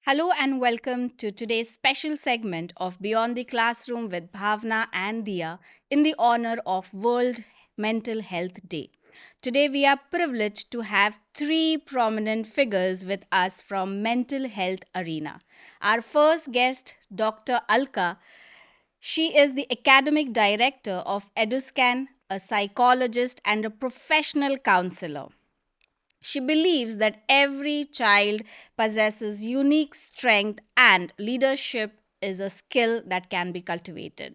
Hello and welcome to today's special segment of Beyond the Classroom with Bhavna and Dia in the honor of World Mental Health Day. Today we are privileged to have three prominent figures with us from mental health arena. Our first guest, Dr. Alka, she is the academic director of EduScan, a psychologist and a professional counselor. She believes that every child possesses unique strength and leadership is a skill that can be cultivated.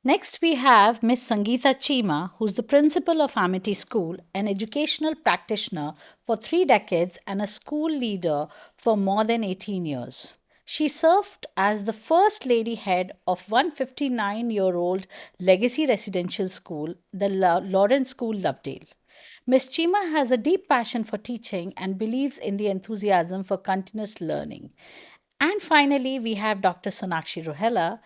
Next, we have Miss Sangeeta Chima, who's the principal of Amity School, an educational practitioner for 3 decades and a school leader for more than 18 years. She served as the first lady head of 159-year-old legacy residential school, the Lawrence School, Lovedale. Ms. Chima has a deep passion for teaching and believes in the enthusiasm for continuous learning. And finally, we have Dr. Sonakshi Rohela,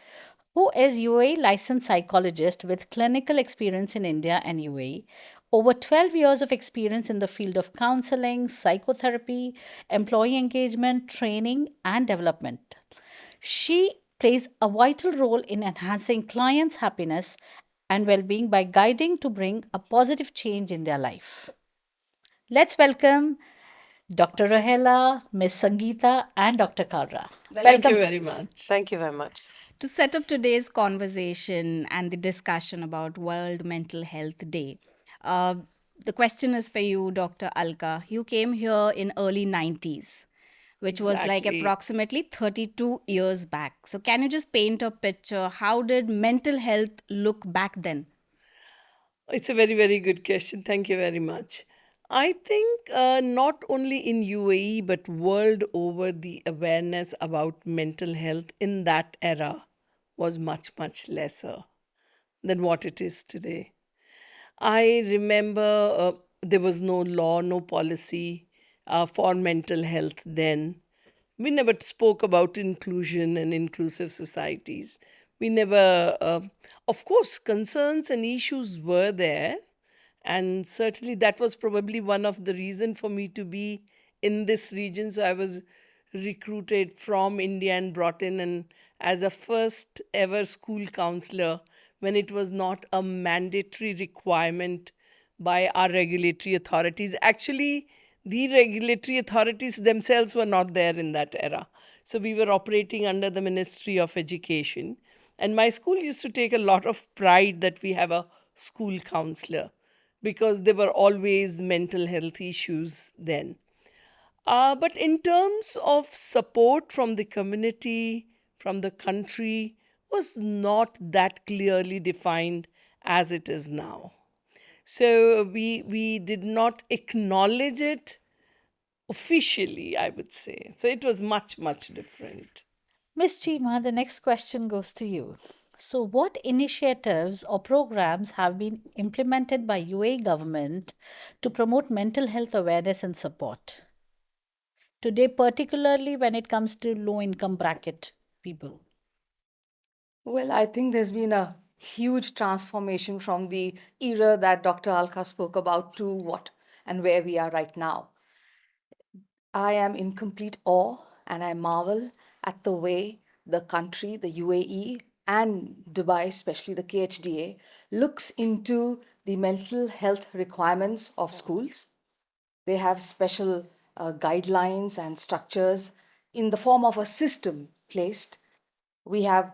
who is UAE licensed psychologist with clinical experience in India and UAE, over 12 years of experience in the field of counseling, psychotherapy, employee engagement, training, and development. She plays a vital role in enhancing clients' happiness and well being by guiding to bring a positive change in their life. Let's welcome Dr. Rahela, Ms. Sangeeta, and Dr. Kalra. Thank you Welcome. very much. Thank you very much. To set up today's conversation and the discussion about World Mental Health Day, uh, the question is for you, Dr. Alka. You came here in early 90s, which was like Exactly. approximately 32 years back. So can you just paint a picture? How did mental health look back then? It's a very, very good question. Thank you very much. I think not only in UAE but world over, the awareness about mental health in that era was much, much lesser than what it is today. I remember there was no law, no policy for mental health then. We never spoke about inclusion and inclusive societies. We never, of course, concerns and issues were there. And certainly that was probably one of the reason for me to be in this region. So I was recruited from India and brought in and as a first ever school counselor when it was not a mandatory requirement by our regulatory authorities. Actually, the regulatory authorities themselves were not there in that era. So we were operating under the Ministry of Education. And my school used to take a lot of pride that we have a school counselor because there were always mental health issues then. But in terms of support from the community, from the country, was not that clearly defined as it is now. So we did not acknowledge it officially, I would say. So it was much, much different. Ms. Chima, the next question goes to you. So, what initiatives or programs have been implemented by UAE government to promote mental health awareness and support? Today, particularly when it comes to low income bracket people. Well, I think there's been a huge transformation from the era that Dr. Alka spoke about to what and where we are right now. I am in complete awe and I marvel at the way the country, the UAE, and Dubai, especially the KHDA, looks into the mental health requirements of schools. They have special guidelines and structures in the form of a system placed. We have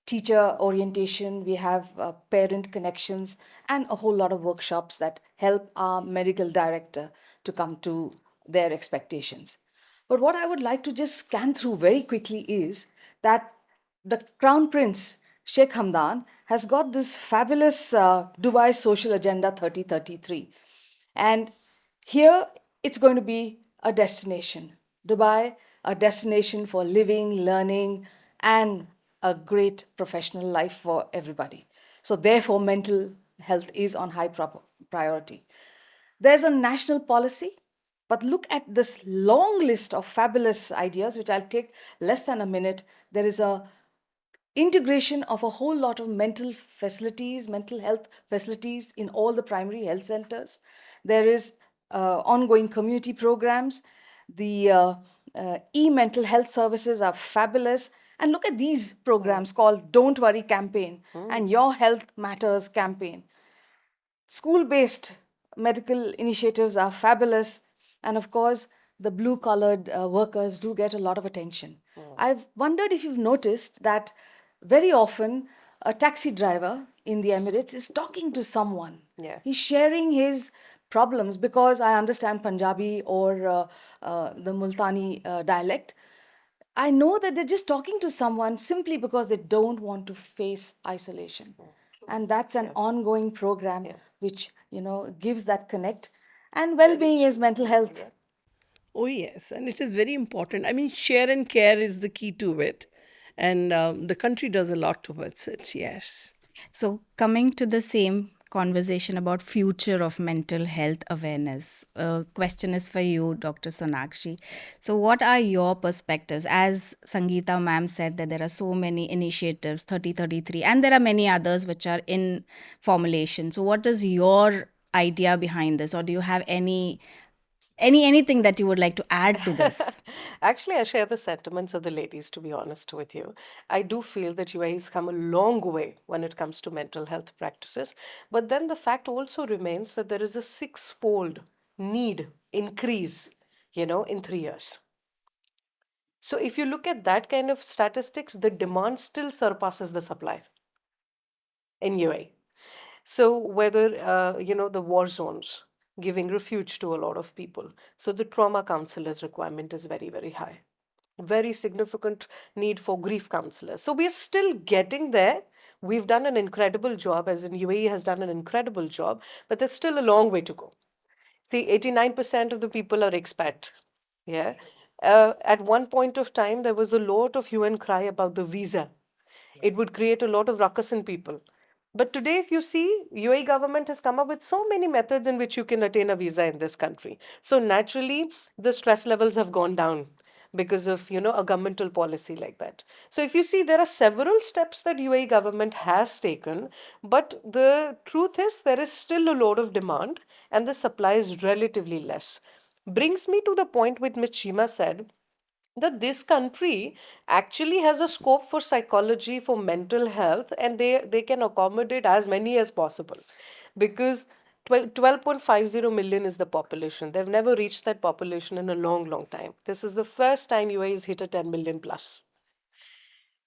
teacher orientation, we have parent connections, and a whole lot of workshops that help our medical director to come to their expectations. But what I would like to just scan through very quickly is that the Crown Prince Sheikh Hamdan has got this fabulous Dubai Social Agenda 3033. And here it's going to be a destination. Dubai, a destination for living, learning, and a great professional life for everybody. So, therefore, mental health is on high priority. There's a national policy, but look at this long list of fabulous ideas, which I'll take less than a minute. There is a integration of a whole lot of mental facilities, mental health facilities in all the primary health centers. There is ongoing community programs. The E-mental health services are fabulous. And look at these programs called Don't Worry Campaign and Your Health Matters Campaign. School based medical initiatives are fabulous. And of course, the blue collared workers do get a lot of attention. I've wondered if you've noticed that very often a taxi driver in the Emirates is talking to someone. Yeah. He's sharing his problems because I understand Punjabi or the Multani dialect. I know that they're just talking to someone simply because they don't want to face isolation. And that's an ongoing program which, gives that connect. And well-being is mental health. Oh, yes, and it is very important. I mean, share and care is the key to it, and the country does a lot towards it. Yes. So, coming to the same conversation about future of mental health awareness, question is for you, Dr. Sonakshi. So, what are your perspectives? As Sangeeta ma'am said, that there are so many initiatives, 3033, and there are many others which are in formulation. So, what is your idea behind this, or do you have anything that you would like to add to this? Actually, I share the sentiments of the ladies, to be honest with you. I do feel that UAE has come a long way when it comes to mental health practices. But then the fact also remains that there is a six-fold need increase, in 3 years. So if you look at that kind of statistics, the demand still surpasses the supply in UAE. So whether the war zones giving refuge to a lot of people, so the trauma counselors requirement is very, very high. Very significant need for grief counselors. So we're still getting there. We've done an incredible job, as in UAE has done an incredible job, but there's still a long way to go. See, 89% of the people are expat. Yeah. At one point of time, there was a lot of hue and cry about the visa. It would create a lot of ruckus in people. But today, if you see, UAE government has come up with so many methods in which you can attain a visa in this country. So naturally, the stress levels have gone down because of, a governmental policy like that. So if you see, there are several steps that UAE government has taken, but the truth is there is still a lot of demand and the supply is relatively less. Brings me to the point which Ms. Chima said, that this country actually has a scope for psychology, for mental health, and they can accommodate as many as possible, because 12.50 million is the population. They've never reached that population in a long, long time. This is the first time UAE has hit a 10 million plus.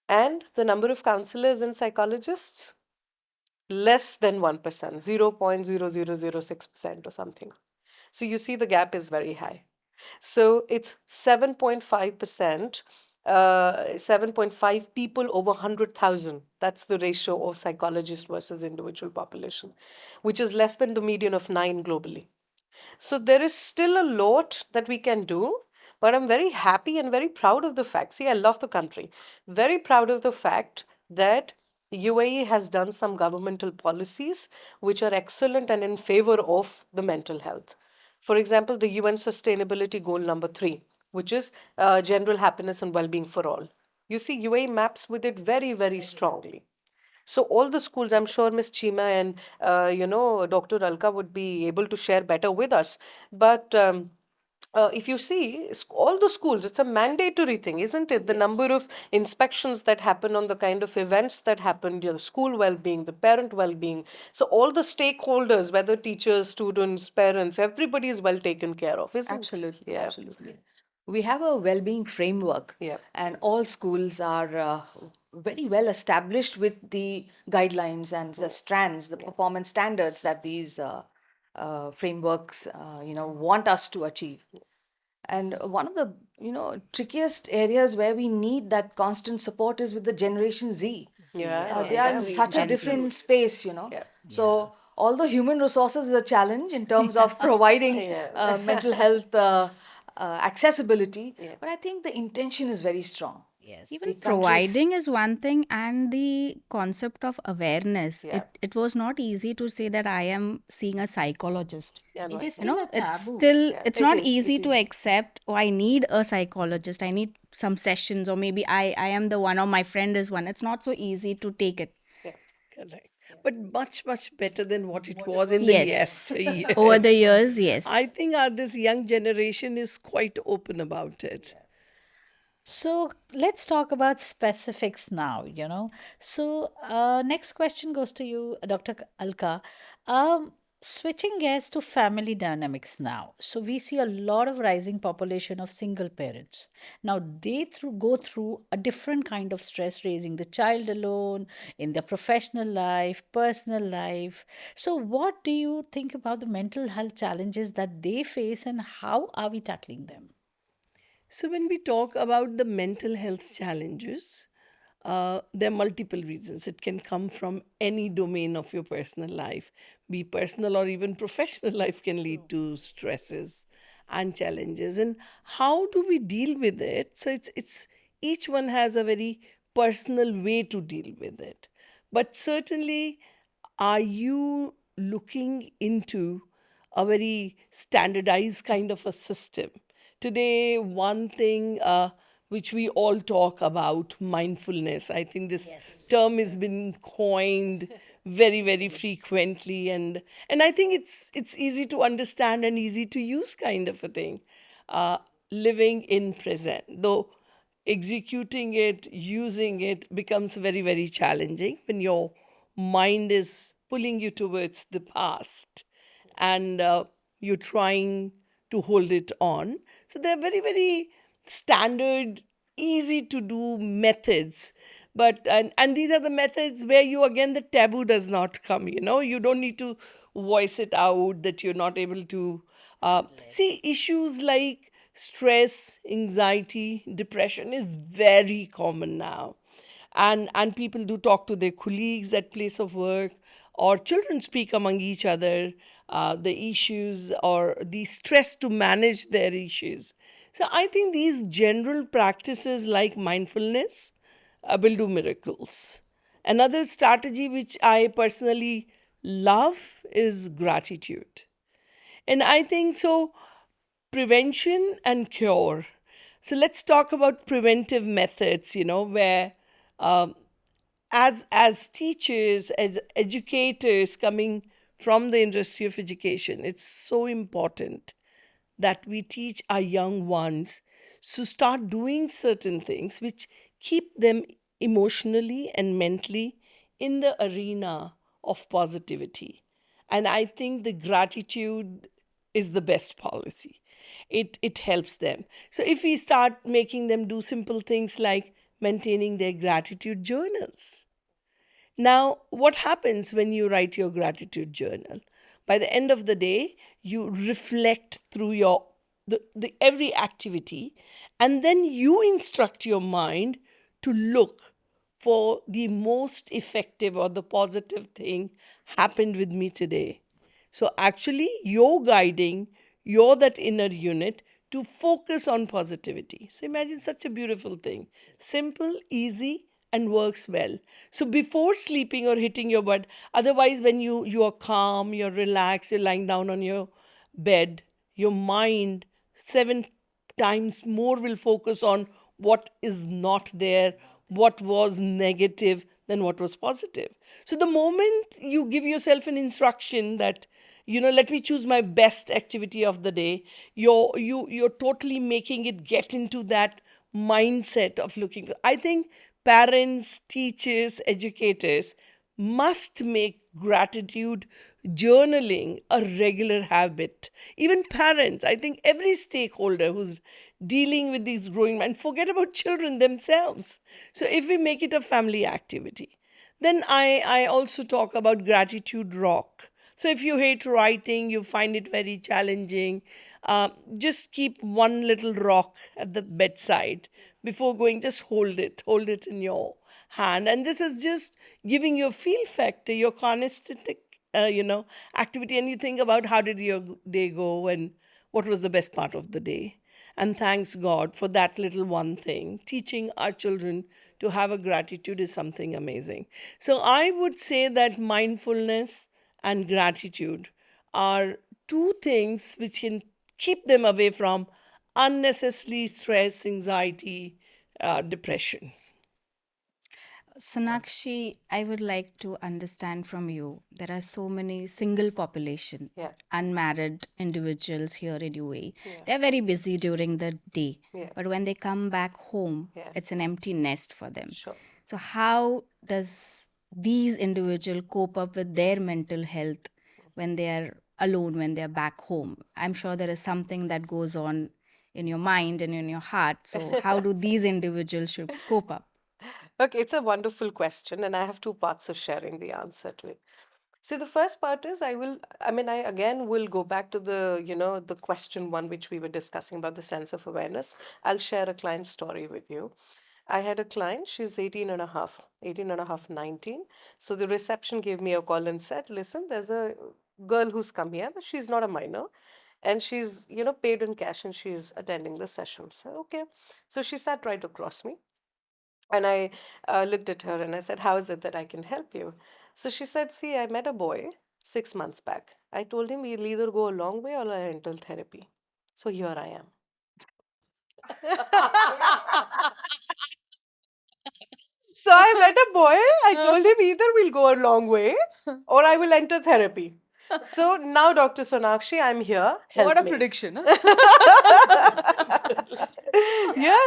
And the number of counselors and psychologists, less than 1%, 0.0006% or something. So you see the gap is very high. So it's 7.5%, 7.5 people over 100,000. That's the ratio of psychologist versus individual population, which is less than the median of 9 globally. So there is still a lot that we can do, but I'm very happy and very proud of the fact. See, I love the country. Very proud of the fact that UAE has done some governmental policies which are excellent and in favor of the mental health. For example, the UN Sustainability Goal number 3, which is general happiness and well being for all. You see, UAE maps with it very, very strongly. So all the schools, I'm sure Miss Chima and Dr. Alka would be able to share better with us. But if you see all the schools, it's a mandatory thing, isn't it? The number of inspections that happen on the kind of events that happen, school well-being, the parent well-being. So all the stakeholders, whether teachers, students, parents, everybody is well taken care of, isn't it? Absolutely, Yeah. absolutely. We have a well-being framework, Yeah. and all schools are very well established with the guidelines and the strands, the performance standards that these frameworks, want us to achieve. And one of the trickiest areas where we need that constant support is with the Generation Z. Yeah. They are in Yes, such a Gen different Zs. space. Yeah. So although human resources is a challenge in terms of providing Yeah. mental health accessibility, Yeah. but I think the intention is very strong. Yes. Even The country, providing is one thing, and the concept of awareness. Yeah. It was not easy to say that I am seeing a psychologist. Yeah, no, It is You still know, a it's taboo. still Yeah. it's it not is, easy it to is. accept. Oh, I need a psychologist. I need some sessions, or maybe I am the one, or my friend is one. It's not so easy to take it. Yeah. Correct. But much, much better than what it was in the Yes, over the yes. years, yes. I think this young generation is quite open about it. So let's talk about specifics now, you know. So, next question goes to you, Dr. Alka. Um, Switching gears to family dynamics now. So we see a lot of rising population of single parents. Now they go through a different kind of stress raising the child alone in their professional life, personal life. So what do you think about the mental health challenges that they face and how are we tackling them? So, when we talk about the mental health challenges, there are multiple reasons. It can come from any domain of your personal life, be personal or even professional life can lead to stresses and challenges. And how do we deal with it? So, it's each one has a very personal way to deal with it. But certainly, are you looking into a very standardized kind of a system? Today, one thing which we all talk about, mindfulness. I think this term has been coined very, very frequently, and I think it's easy to understand and easy to use kind of a thing. Uh, Living in present, though executing it, using it becomes very, very challenging when your mind is pulling you towards the past and you're trying to hold it on. So they're very, very standard, easy to do methods. But and these are the methods where you again the taboo does not come. You don't need to voice it out that you're not able to see issues like stress, anxiety, depression is very common now, and people do talk to their colleagues at place of work, or children speak among each other the issues or the stress to manage their issues. So I think these general practices like mindfulness will do miracles. Another strategy which I personally love is gratitude. And I think so, prevention and cure. So let's talk about preventive methods, where um, as teachers, as educators coming from the industry of education, it's so important that we teach our young ones to start doing certain things which keep them emotionally and mentally in the arena of positivity. And I think the gratitude is the best policy. It helps them. So if we start making them do simple things like maintaining their gratitude journals. Now, what happens when you write your gratitude journal? By the end of the day, you reflect through the every activity, and then you instruct your mind to look for the most effective or the positive thing happened with me today. So actually, you're guiding your that inner unit to focus on positivity. So imagine such a beautiful thing. Simple, easy, and works well. So before sleeping or hitting your bed, otherwise when you are calm, you're relaxed, you're lying down on your bed, your mind seven times more will focus on what is not there, what was negative than what was positive. So the moment you give yourself an instruction that, let me choose my best activity of the day, you're totally making it get into that mindset of looking. I think parents, teachers, educators must make gratitude journaling a regular habit. Even parents, I think every stakeholder who's dealing with these growing, and forget about children themselves. So if we make it a family activity, then I also talk about gratitude rock. So if you hate writing, you find it very challenging, just keep one little rock at the bedside before going. Just hold it in your hand. And this is just giving your feel factor, your kinesthetic, activity. And you think about how did your day go and what was the best part of the day. And thanks God for that little one thing. Teaching our children to have a gratitude is something amazing. So I would say that mindfulness and gratitude are two things which can keep them away from unnecessary stress, anxiety, depression. Sonakshi, I would like to understand from you. There are so many single population, Yeah, unmarried individuals here in UAE. yeah, They're very busy during the day, yeah, but when they come back home, yeah, it's an empty nest for them. sure. So, how does these individuals cope up with their mental health when they are alone, when they're back home? I'm sure there is something that goes on in your mind and in your heart. So, how do these individuals should cope up? Okay, it's a wonderful question, and I have two parts of sharing the answer to it. See, the first part is I again will go back to the question one which we were discussing about the sense of awareness. I'll share a client story with you. I had a client, she's 18 and a half, 18 and a half, 19. So the reception gave me a call and said, listen, there's a girl who's come here, but she's not a minor. And she's, paid in cash and she's attending the session. So, okay. So she sat right across me. And I looked at her and I said, how is it that I can help you? So she said, see, I met a boy 6 months back. I told him we'll either go a long way or a rental therapy. So here I am. So I met a boy. I told him either we'll go a long way or I will enter therapy. So now, Dr. Sonakshi, I'm here. What Help a me. prediction. Yeah,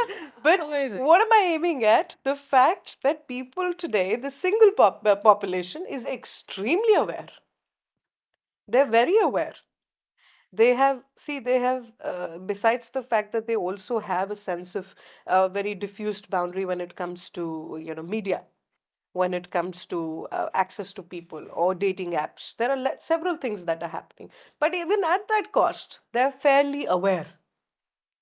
but Amazing. what am I aiming at? The fact that people today, the single population, is extremely aware. They're very aware. Besides the fact that they also have a sense of very diffused boundary when it comes to, media, when it comes to access to people or dating apps. There are several things that are happening. But even at that cost, they're fairly aware.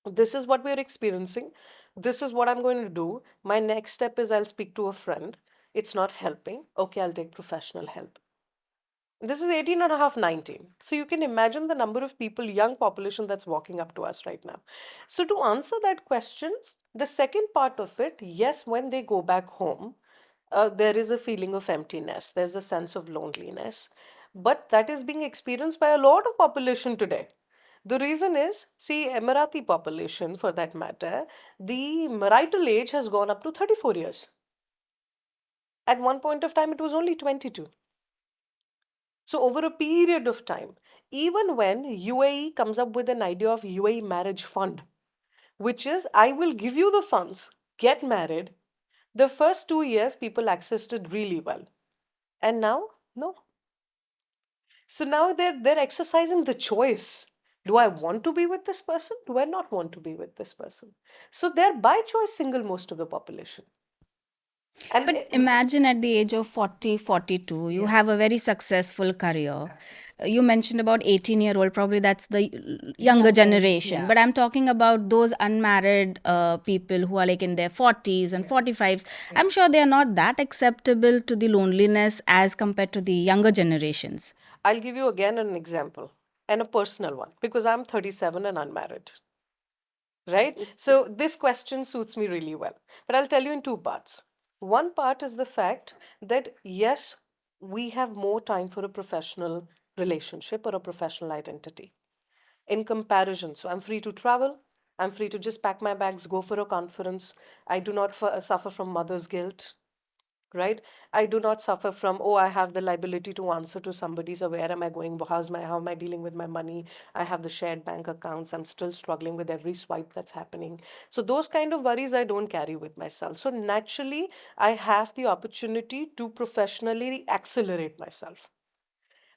This is what we're experiencing. This is what I'm going to do. My next step is I'll speak to a friend. It's not helping. Okay, I'll take professional help. This is 18 and a half, 19. So you can imagine the number of people, young population that's walking up to us right now. So to answer that question, the second part of it, yes, when they go back home, there is a feeling of emptiness. There's a sense of loneliness. But that is being experienced by a lot of population today. The reason is, see, Emirati population for that matter, the marital age has gone up to 34 years. At one point of time, it was only 22. So, over a period of time, even when UAE comes up with an idea of UAE marriage fund, which is I will give you the funds, get married, the first 2 years people accessed it really well. And now, no. So now they're exercising the choice. Do I want to be with this person? Do I not want to be with this person? So they're by choice single most of the population. And But imagine at the age of 40, 42, you have a very successful career. You mentioned about 18-year-old, probably that's the younger Youngest, generation. yeah. But I'm talking about those unmarried people who are like in their 40s and 45s. I'm sure they are not that acceptable to the loneliness as compared to the younger generations. I'll give you again an example and a personal one because I'm 37 and unmarried. Right? So this question suits me really well. But I'll tell you in two parts. One part is the fact that yes, we have more time for a professional relationship or a professional identity in comparison. So I'm free to travel. I'm free to just pack my bags, go for a conference. I do not suffer from mother's guilt, right? I do not suffer from, oh, I have the liability to answer to somebody, so where am I going, how am I dealing with my money? I have the shared bank accounts, I'm still struggling with every swipe that's happening. So those kind of worries I don't carry with myself. So naturally I have the opportunity to professionally accelerate myself.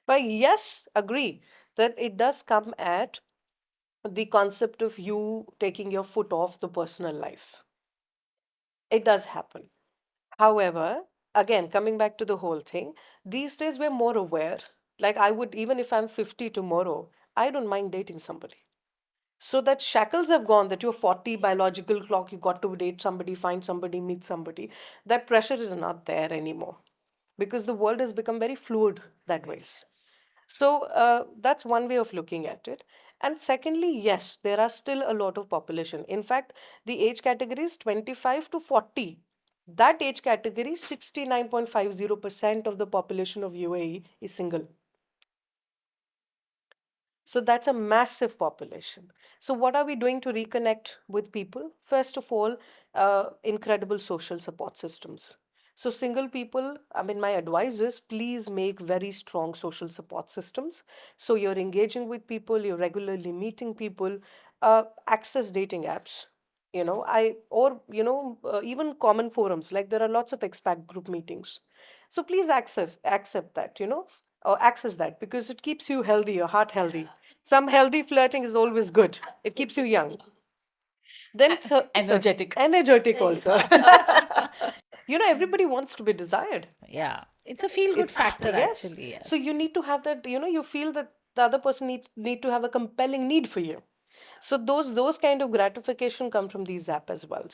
But yes, agree that it does come at the concept of you taking your foot off the personal life. It does happen. However, again, coming back to the whole thing, these days we're more aware. Like, I would, even if I'm 50 tomorrow, I don't mind dating somebody. So that shackles have gone, that you're 40, biological clock, you got to date somebody, find somebody, meet somebody. That pressure is not there anymore because the world has become very fluid that ways. So that's one way of looking at it. And secondly, yes, there are still a lot of population. In fact, the age category is 25 to 40. That age category, 69.50% of the population of UAE is single. So that's a massive population. So what are we doing to reconnect with people? First of all, incredible social support systems. So, single people, I mean, my advice is please make very strong social support systems. So, you're engaging with people, you're regularly meeting people, access dating apps. Even common forums, like there are lots of expat group meetings. So please accept that, or access that because it keeps you healthy, your heart healthy. Some healthy flirting is always good. It keeps you young. Then, so Energetic. energetic also. Everybody wants to be desired. Yeah, it's a feel good factor, Yes. actually. So you Yes. need to have that, you feel that the other person need to have a compelling need for you. So those kind of gratification come from these app as well.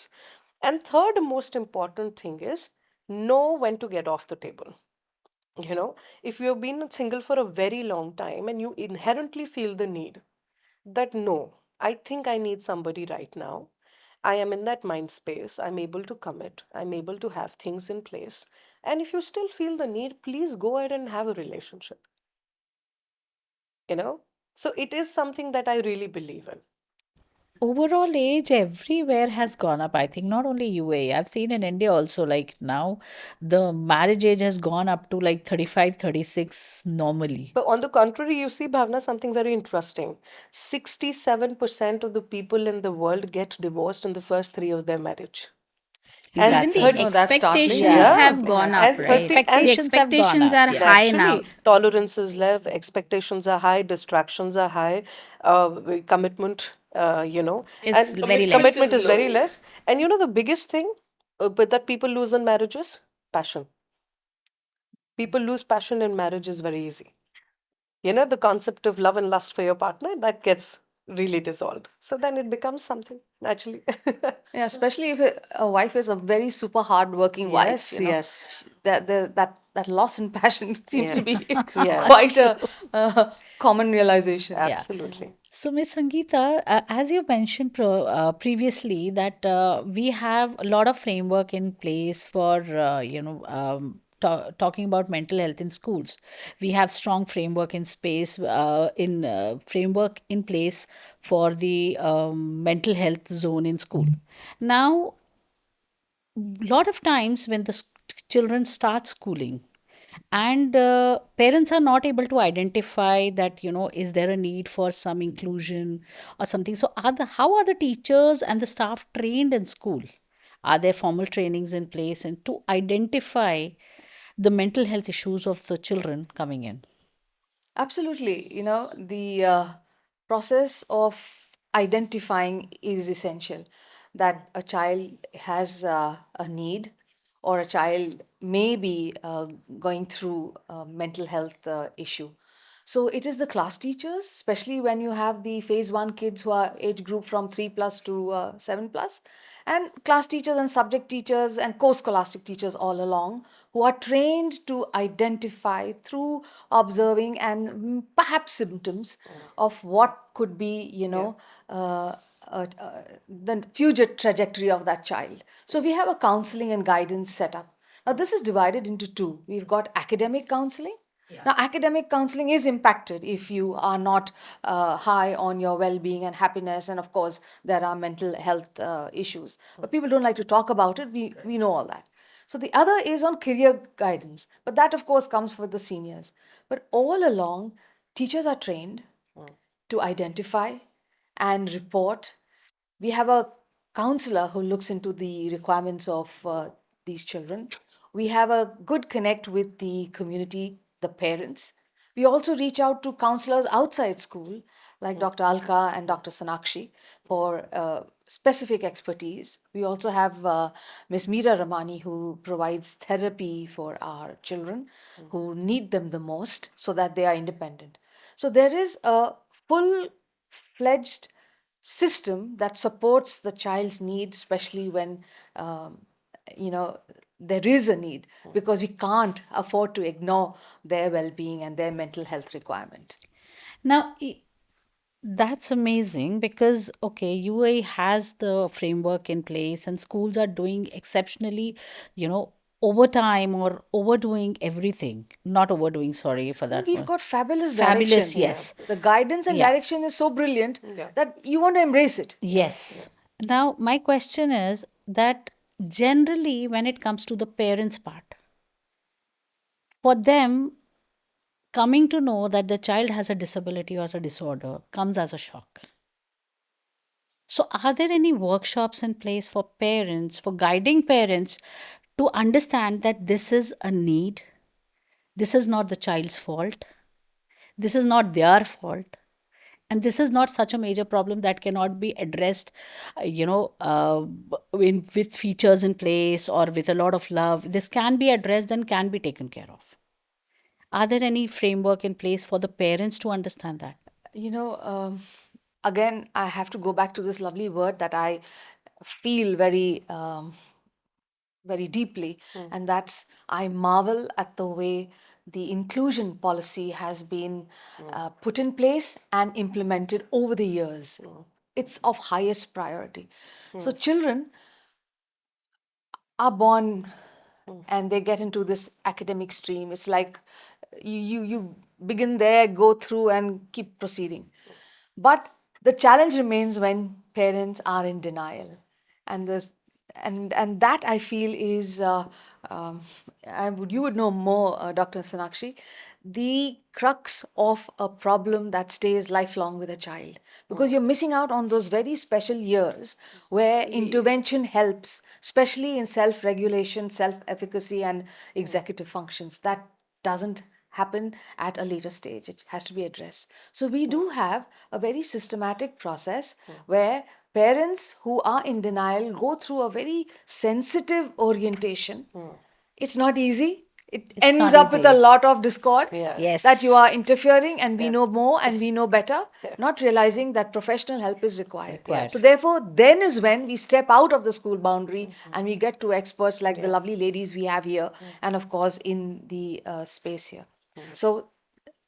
And third most important thing is know when to get off the table. If you have been single for a very long time and you inherently feel the need that no, I think I need somebody right now. I am in that mind space. I'm able to commit. I'm able to have things in place. And if you still feel the need, please go ahead and have a relationship. You know? So it is something that I really believe in. Overall age everywhere has gone up. I think not only UAE. I've seen in India also, like now the marriage age has gone up to like 35, 36 normally. But on the contrary, you see, Bhavna, something very interesting. 67% of the people in the world get divorced in the first three of their marriage. And Even That's the No, amazing. that's startling. expectations Yes, yeah, have something gone like up, that. and The 30 right? and The expectations have gone expectations up. are Yeah. high now. naturally tolerance is low, expectations are high, distractions are high, commitment, Is and very commitment is less. very less. And the biggest thing but that people lose in marriages, passion. People lose passion in marriage is very easy. The concept of love and lust for your partner that gets really dissolved. So then it becomes something naturally. Yeah, especially if a wife is a very super hard-working wife, Yes, yes, that loss in passion seems yeah, to be yeah, quite a common realization. Yeah. absolutely. So, Miss Sangeeta, as you mentioned previously, that we have a lot of framework in place for, talking about mental health in schools. We have strong framework in space, in framework in place for the mental health zone in school. Now, lot of times when the children start schooling, and parents are not able to identify that, is there a need for some inclusion or something. So how are the teachers and the staff trained in school? Are there formal trainings in place and to identify the mental health issues of the children coming in? Absolutely. The process of identifying is essential. That a child has a need, or a child may be going through a mental health issue. So it is the class teachers, especially when you have the phase one kids who are age group from 3 plus to 7 plus, and class teachers and subject teachers and co-scholastic teachers all along, who are trained to identify through observing and perhaps symptoms of what could be, Yeah. the future trajectory of that child. So we have a counseling and guidance setup. Now this is divided into two. We've got academic counseling. Now, academic counseling is impacted if you are not high on your well being and happiness. And of course, there are mental health issues. But people don't like to talk about it. We know all that. So, the other is on career guidance. But that, of course, comes for the seniors. But all along, teachers are trained to identify and report. We have a counselor who looks into the requirements of these children. We have a good connect with the community, the parents. We also reach out to counselors outside school, like Dr. Alka and Dr. Sonakshi, for specific expertise. We also have Ms. Meera Ramani, who provides therapy for our children who need them the most so that they are independent. So there is a full fledged system that supports the child's needs, especially when you know there is a need, because we can't afford to ignore their well-being and their mental health requirement. Now, that's amazing because, okay, UAE has the framework in place and schools are doing exceptionally, overtime or overdoing everything. Not overdoing, sorry for And that we've word. got fabulous Fabulous, directions. Yeah. yes. The guidance and Yeah. direction is so brilliant Yeah. that you want to embrace it. Yes. Now, my question is that Generally, when it comes to the parents' part, for them, coming to know that the child has a disability or a disorder comes as a shock. So, are there any workshops in place for parents, for guiding parents to understand that this is a need? This is not the child's fault. This is not their fault. And this is not such a major problem that cannot be addressed, with features in place or with a lot of love. This can be addressed and can be taken care of. Are there any framework in place for the parents to understand that? You know, again, I have to go back to this lovely word that I feel very deeply, and that's I marvel at the way the inclusion policy has been put in place and implemented over the years. It's of highest priority. So children are born and they get into this academic stream. It's like you begin there, go through, and keep proceeding. But the challenge remains when parents are in denial, and this and that I feel is you would know more, Dr. Sonakshi, the crux of a problem that stays lifelong with a child, because you're missing out on those very special years where intervention helps, especially in self-regulation, self-efficacy, and executive functions. That doesn't happen at a later stage. It has to be addressed. So we do have a very systematic process where parents who are in denial go through a very sensitive orientation. It's not easy. It ends not up with a easy. lot of discord, Yeah. that you Yes. are interfering and we know more and we know better, not realizing that professional help is required. Required. So therefore, then is when we step out of the school boundary and we get to experts like the lovely ladies we have here, and of course in the space here. So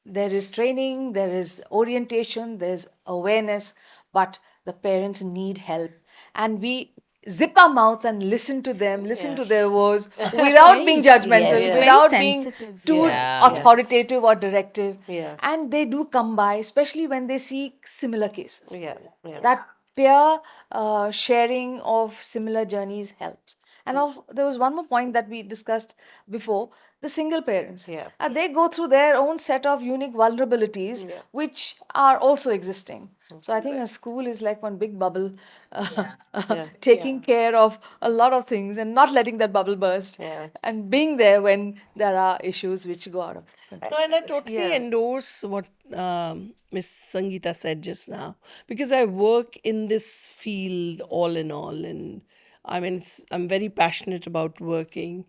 there is training, there is orientation, there's awareness, but the parents need help. And we zip our mouths and listen to them, listen to their words without being judgmental, Yes, it's very without being sensitive. too Yeah. authoritative or directive. Yeah. And they do come by, especially when they see similar cases. Yeah. Yeah. That peer sharing of similar journeys helps. And there was one more point that we discussed before, the single parents. Yeah. They go through their own set of unique vulnerabilities, which are also existing. So I think a school is like one big bubble, taking care of a lot of things and not letting that bubble burst, Yeah. and being there when there are issues which go out of control. No, and I totally Yeah. endorse what Miss Sangeeta said just now, because I work in this field all in all, and I mean, I'm very passionate about working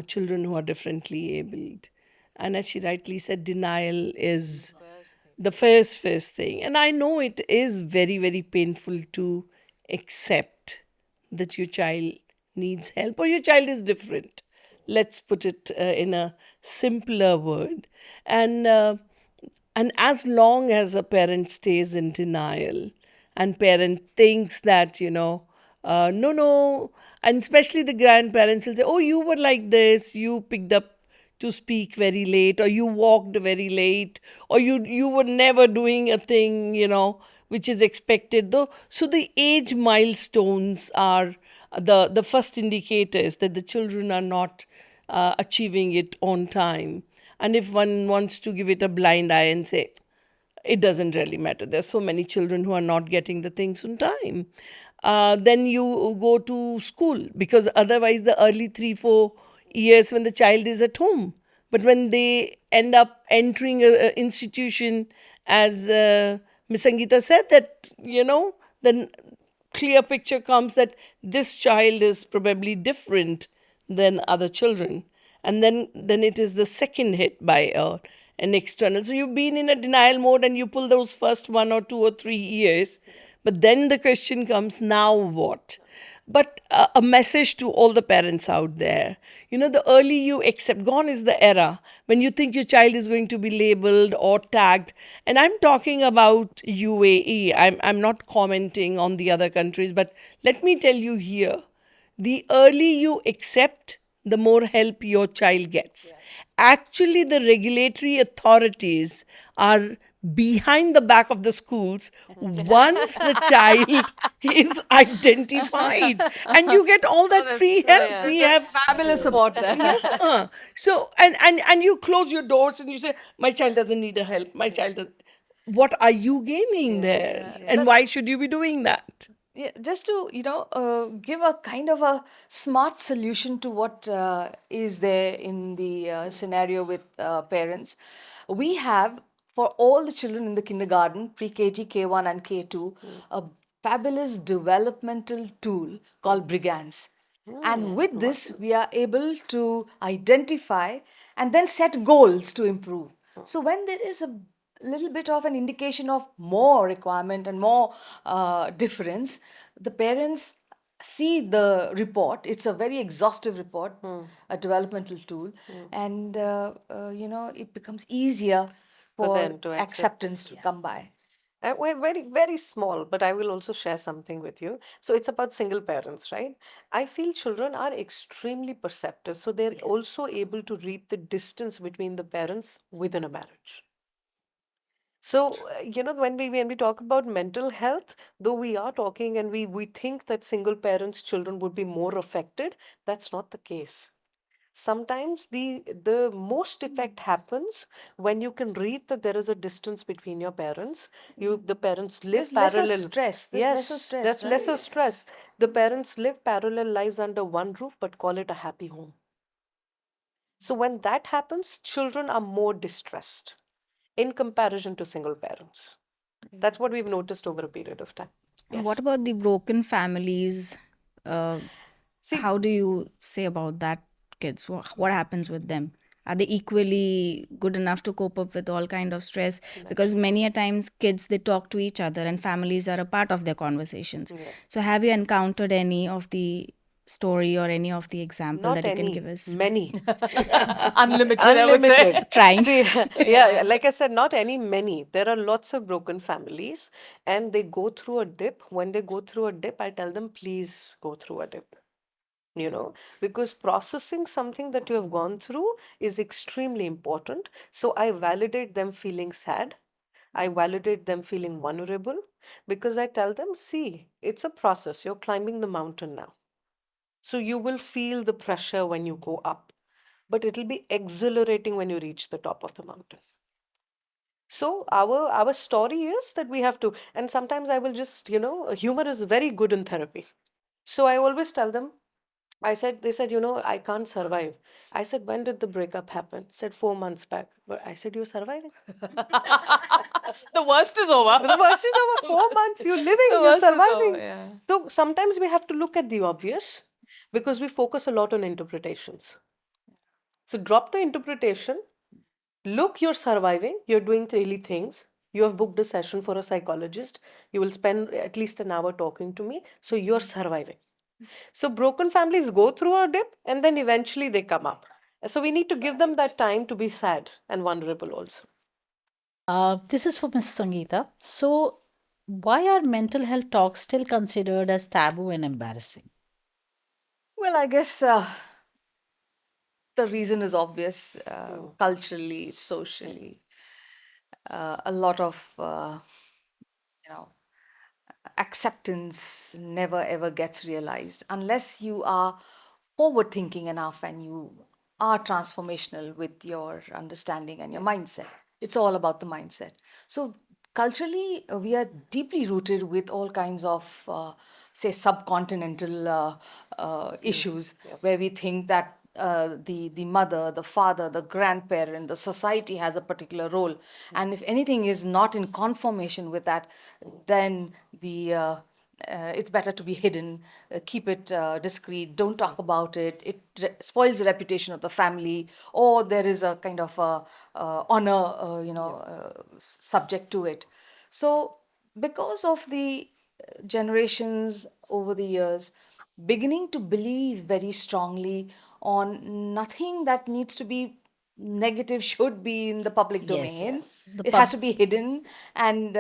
children who are differently abled. And as she rightly said, denial is the first thing, and I know it is very very painful to accept that your child needs help or your child is different. Let's put it in a simpler word. And uh, and as long as a parent stays in denial and parent thinks that, no, no, and especially the grandparents will say, oh, you were like this, you picked up to speak very late, or you walked very late, or you were never doing a thing, which is expected though. So the age milestones are the first indicators that the children are not achieving it on time. And if one wants to give it a blind eye and say, it doesn't really matter, there's so many children who are not getting the things on time, then you go to school, because otherwise the early 3 4 years when the child is at home, but when they end up entering a institution, as Miss Sangeeta said, that then clear picture comes that this child is probably different than other children, and then it is the second hit by an external. So you've been in a denial mode and you pull those first 1 or 2 or 3 years, but then the question comes, now what? But a message to all the parents out there, the early you accept, gone is the era when you think your child is going to be labeled or tagged. And I'm talking about UAE. I'm not commenting on the other countries, but let me tell you here, the early you accept, the more help your child gets. Actually, the regulatory authorities are behind the back of the schools once the child is identified, and you get all Oh, that free help. We there's have, fabulous support there. yeah. So and you close your doors and you say, my child doesn't need a help. My child does. What are you gaining there? And That, why should you be doing that? yeah, just to give a kind of a smart solution to what is there in the scenario with parents, we have for all the children in the kindergarten, pre-KG, K1 and K2, a fabulous developmental tool called Brigands. And with this, we are able to identify and then set goals to improve. So when there is a little bit of an indication of more requirement and more difference, the parents see the report. It's a very exhaustive report, a developmental tool, and it becomes easier For for them to accept it. acceptance to come by. We're very, very small, but I will also share something with you. So it's about single parents, right? I feel children are extremely perceptive, so they're also able to read the distance between the parents within a marriage. So, when we talk about mental health, though we are talking and we think that single parents' children would be more affected, that's not the case. Sometimes the most effect happens when you can read that there is a distance between your parents. The parents live There's lesser parallel. stress. There's lesser Yes, stress, that's lesser right? stress. The parents live parallel lives under one roof but call it a happy home. So when that happens, children are more distressed in comparison to single parents. That's what we've noticed over a period of time. What Yes. about the broken families? Uh, See, how do you say about that kids? What happens with them? Are they equally good enough to cope up with all kind of stress? Because many a times kids they talk to each other and families are a part of their conversations. yeah. So have you encountered any of the story or any of the example Not that you can give any, us? many. Unlimited, I would say. Unlimited. Trying. See, yeah, like I said, not any, many. There are lots of broken families and they go through a dip. When they go through a dip, I tell them, please go through a dip. Because processing something that you have gone through is extremely important. So I validate them feeling sad. I validate them feeling vulnerable because I tell them, see, it's a process. You're climbing the mountain now. So you will feel the pressure when you go up, but it'll be exhilarating when you reach the top of the mountain. So our story is that we have to, and sometimes I will just, humor is very good in therapy. So I always tell them, they said, I can't survive. I said, when did the breakup happen? Said 4 months back. But I said, you're surviving. The worst is over. But the worst is over 4 months. You're living, The you're worst is over, surviving. yeah. So sometimes we have to look at the obvious because we focus a lot on interpretations. So drop the interpretation. Look, you're surviving. You're doing daily things. You have booked a session for a psychologist. You will spend at least an hour talking to me. So you're surviving. So broken families go through a dip and then eventually they come up. So we need to give them that time to be sad and vulnerable also. This is for Ms. Sangeeta. So, why are mental health talks still considered as taboo and embarrassing? Well, I guess the reason is obvious, culturally, socially. A lot of, you know, acceptance never ever gets realized unless you are forward thinking enough and you are transformational with your understanding and your mindset. It's all about the mindset. So culturally, we are deeply rooted with all kinds of say subcontinental issues where we think that the mother, the father, the grandparent, the society has a particular role, and if anything is not in conformation with that, then the it's better to be hidden, keep it discreet, don't talk about it. It spoils the reputation of the family, or there is a kind of honor, subject to it. So, because of the generations over the years beginning to believe very strongly on nothing that needs to be negative should be in the public domain. Yes, the It has pub. to be hidden and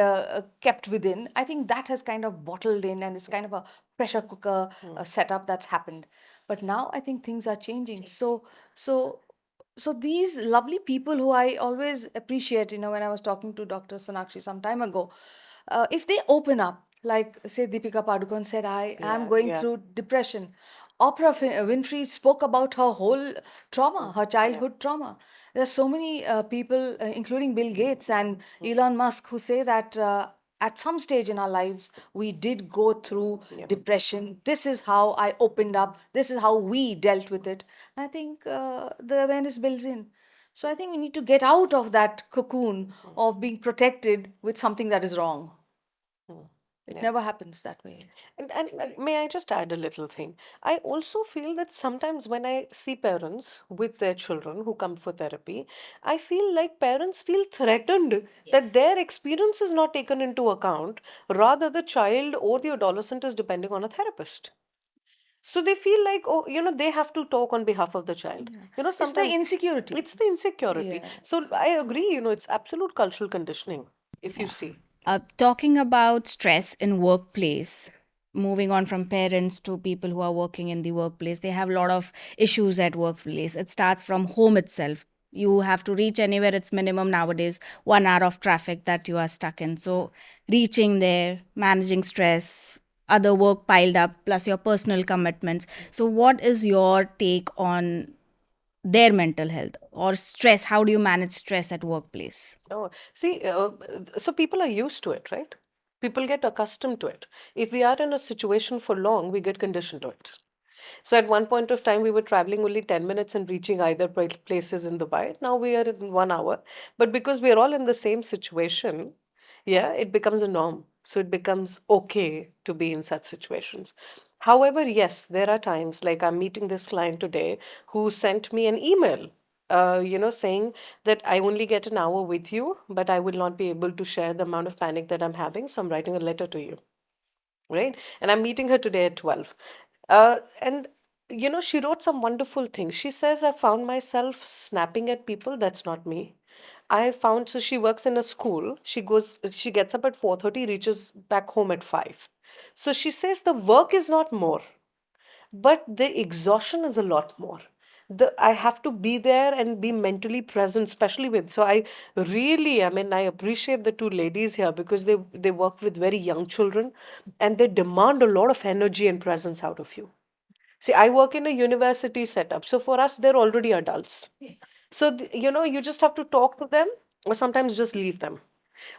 kept within. I think that has kind of bottled in, and it's kind of a pressure cooker setup that's happened. But now I think things are changing. So So these lovely people who I always appreciate, when I was talking to Dr. Sonakshi some time ago, if they open up, like say Deepika Padukone said, I am Yeah, going yeah, through depression. Winfrey spoke about her whole trauma, her yeah. childhood trauma. There's so many people, including Bill Gates and Elon Musk, who say that at some stage in our lives we did go through Yeah. depression. This is how I opened up. This is how we dealt with it. And I think the awareness builds in. So I think we need to get out of that cocoon of being protected with something that is wrong. It Yeah. never happens that way. And may I just add a little thing? I also feel that sometimes when I see parents with their children who come for therapy, I feel like parents feel threatened that their experience is not taken into account. Rather, the child or the adolescent is depending on a therapist. So they feel like, oh, they have to talk on behalf of the child. It's the Sometimes insecurity. it's the insecurity. Yeah. So I agree, it's absolute cultural conditioning, if you Yeah. see. Talking about stress in workplace, moving on from parents to people who are working in the workplace, they have a lot of issues at workplace. It starts from home itself. You have to reach anywhere, it's minimum nowadays 1 hour of traffic that you are stuck in. So reaching there, managing stress, other work piled up, plus your personal commitments. So what is your take on their mental health or stress? How do you manage stress at workplace? Oh, see, so people are used to it, right? People get accustomed to it. If we are in a situation for long, we get conditioned to it. So at one point of time, we were traveling only 10 minutes and reaching either places in Dubai. Now we are in 1 hour. But because we are all in the same situation, yeah, it becomes a norm. So it becomes okay to be in such situations. However, yes, there are times like I'm meeting this client today who sent me an email, saying that I only get an hour with you, but I will not be able to share the amount of panic that I'm having. So I'm writing a letter to you, right? And I'm meeting her today at 12. And she wrote some wonderful things. She says, I found myself snapping at people. That's not me. I found, so she works in a school. She gets up at 4:30, reaches back home at 5. So she says the work is not more, but the exhaustion is a lot more. I have to be there and be mentally present, especially with. So I appreciate the two ladies here because they work with very young children, and they demand a lot of energy and presence out of you. See, I work in a university setup, so for us they're already adults. So you just have to talk to them, or sometimes just leave them.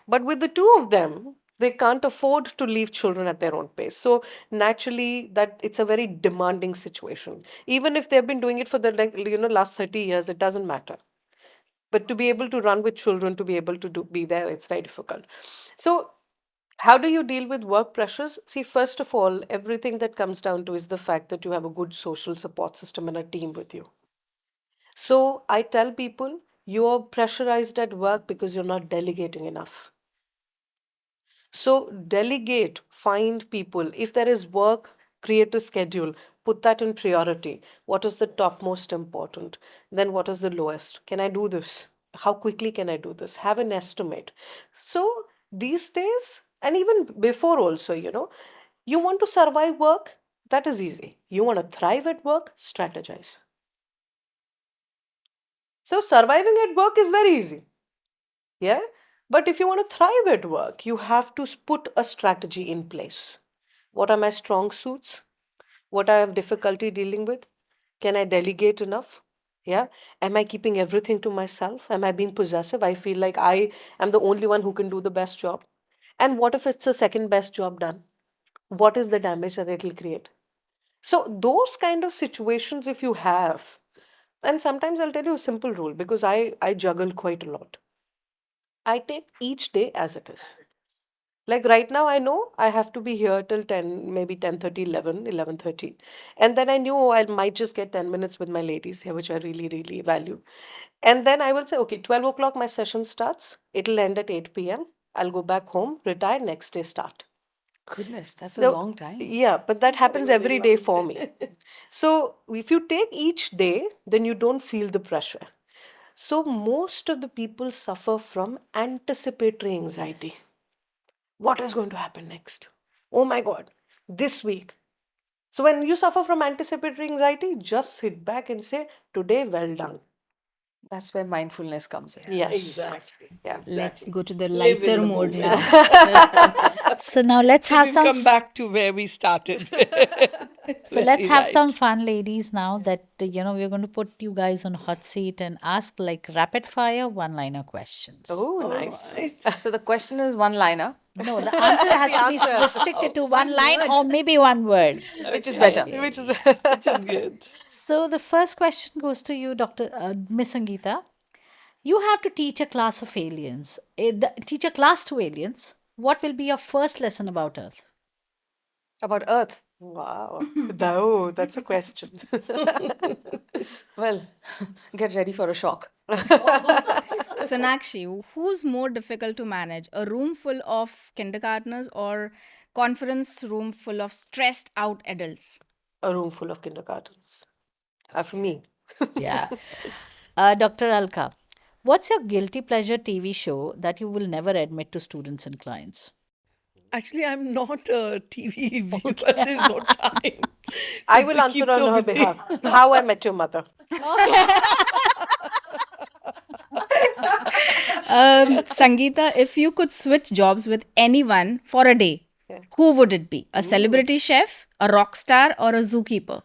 But with the two of them, they can't afford to leave children at their own pace. So naturally, that it's a very demanding situation. Even if they've been doing it for the last 30 years, it doesn't matter. But to be able to run with children, to be able to be there, it's very difficult. So how do you deal with work pressures? See, first of all, everything that comes down to is the fact that you have a good social support system and a team with you. So I tell people you're pressurized at work because you're not delegating enough. So delegate, find people. If there is work, create a schedule, put that in priority. What is the top most important? Then what is the lowest? Can I do this? How quickly can I do this? Have an estimate. So these days, and even before also, you want to survive work, that is easy. You want to thrive at work, strategize. So surviving at work is very easy. Yeah. But if you want to thrive at work, you have to put a strategy in place. What are my strong suits? What I have difficulty dealing with? Can I delegate enough? Yeah. Am I keeping everything to myself? Am I being possessive? I feel like I am the only one who can do the best job. And what if it's the second best job done? What is the damage that it'll create? So, those kind of situations, if you have, and sometimes I'll tell you a simple rule because I juggle quite a lot. I take each day as it is. Like right now, I know I have to be here till 10, maybe 10:30, 11, 11:30. And then I knew I might just get 10 minutes with my ladies here, which I really, really value. And then I will say, okay, 12 o'clock, my session starts. It'll end at 8 p.m. I'll go back home, retire, next day start. Goodness, that's a So, long time. yeah, but that happens every day for me. So, if you take each day, then you don't feel the pressure. So, most of the people suffer from anticipatory anxiety. What is going to happen next? Oh my God, this week. So, when you suffer from anticipatory anxiety, just sit back and say, today, well done. That's where mindfulness comes in. Yes. Exactly. Yeah. Let's Exactly. go to the Live in lighter the mode moment. now. So now let's So have we've some. come back to where we started. So let's Very have some right. fun, ladies. Now that we're going to put you guys on hot seat and ask like rapid fire one-liner questions. Oh, All nice. right. So the question is one liner. No, the answer has The to be answer. restricted to one line or maybe one word. Which is Okay. better? Which is Which is good. So the first question goes to you, Dr. Miss Sangeeta. You have to teach a class of aliens. Teach a class to aliens. What will be your first lesson about Earth? About Earth. Wow. Oh, that's a question. Well, get ready for a shock. Sonakshi, who's more difficult to manage? A room full of kindergartners or conference room full of stressed out adults? A room full of kindergartens. For me. Yeah. Dr. Alka, what's your guilty pleasure TV show that you will never admit to students and clients? Actually, I'm not a TV viewer. Okay. There's no time. I Since will we answer keep on so her busy. behalf. How I Met Your Mother. Sangeeta, if you could switch jobs with anyone for a day, Yeah. who would it be? A Ooh. celebrity chef, a rock star, or a zookeeper?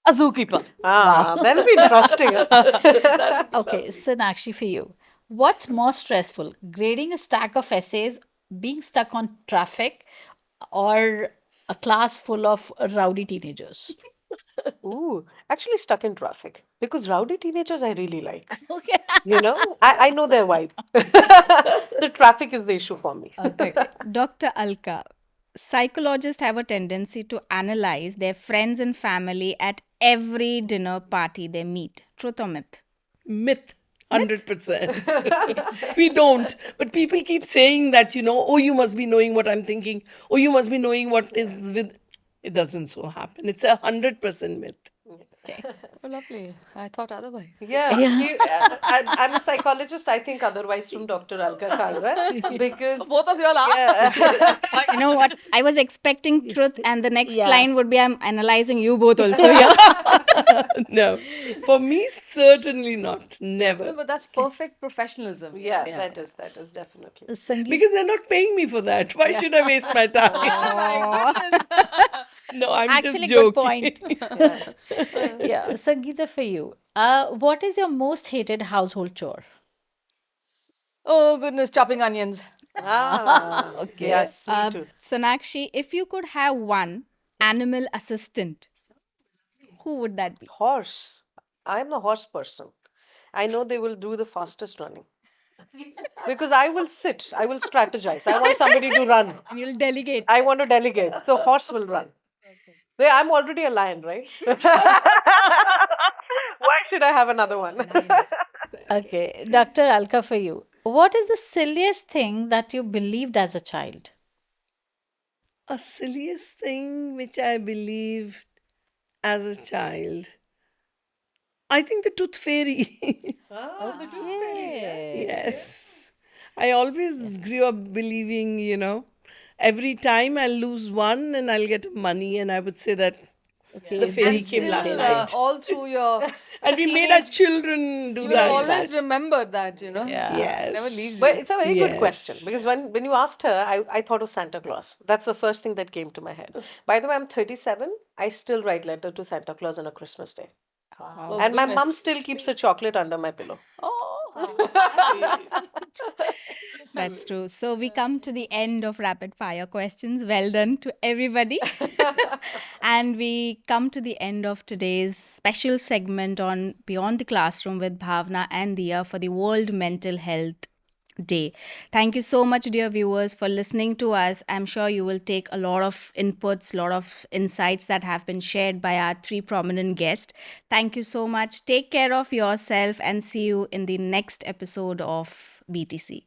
A zookeeper. That'll be interesting. Okay, Sonakshi, for you. What's more stressful, grading a stack of essays, being stuck on traffic, or a class full of rowdy teenagers? Ooh, actually stuck in traffic because rowdy teenagers I really like. Okay. I know their vibe. So traffic is the issue for me. Okay. Dr. Alka, psychologists have a tendency to analyze their friends and family at every dinner party they meet. Truth or myth? Myth. 100%. We don't. But people keep saying that, oh, you must be knowing what I'm thinking. Oh, you must be knowing what is with. It doesn't so happen. It's 100% myth. Oh, lovely. I thought otherwise. Yeah, Yeah. I'm a psychologist. I think otherwise from Dr. Alka Kharwar because Both of you all are? yeah, You know what? I was expecting truth, and the next Yeah. line would be I'm analyzing you both also. Yeah. No. For me, certainly not. No, Never. but that's perfect professionalism. yeah, that is definitely. Sangeet, Because they're not paying me for that. Why should I waste my time? Oh my goodness. No, I'm actually, just good joking. point. Yeah. Yeah, Sangeeta, for you. What is your most hated household chore? Oh goodness, chopping onions. Okay. Yes, me too. Sonakshi, if you could have one animal assistant, who would that be? Horse. I'm the horse person. I know they will do the fastest running. Because I will sit, I will strategize. I want somebody to run. And you'll delegate. I want to delegate. So horse will run. Wait, I'm already a lion, right? Why should I have another one? Okay, Dr. Alka, for you. What is the silliest thing that you believed as a child? A silliest thing which I believed as a child. I think the tooth fairy. Okay. Yes. I always grew up believing, every time I'll lose one and I'll get money, and I would say that Okay, the fairy this came is last silly. night. All through your And we made our children do you that. will always remember that. Yeah. Yes. Never leaves But you. it's a very good question Yes. because when you asked her, I thought of Santa Claus. That's the first thing that came to my head. By the way, I'm 37. I still write letter to Santa Claus on a Christmas day. Oh, And my goodness. mom still keeps a chocolate under my pillow. That's true. So we come to the end of rapid fire questions. Well done to everybody. And we come to the end of today's special segment on Beyond the Classroom with Bhavna and Dia for the World Mental Health Day. Thank you so much, dear viewers, for listening to us. I'm sure you will take a lot of inputs, a lot of insights that have been shared by our three prominent guests. Thank you so much. Take care of yourself and see you in the next episode of BTC.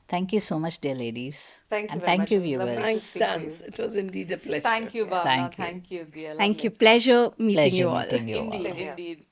Thank you so much, dear ladies. Thank you And very thank much. you, It was lovely to viewers. Thanks, speak to you. Stans. It was indeed a pleasure. Thank you, Bhavna. Thank you. Thank you, dear. Thank you. Lovely. Pleasure meeting Pleasure you all. meeting you all. Indeed, Same here. indeed.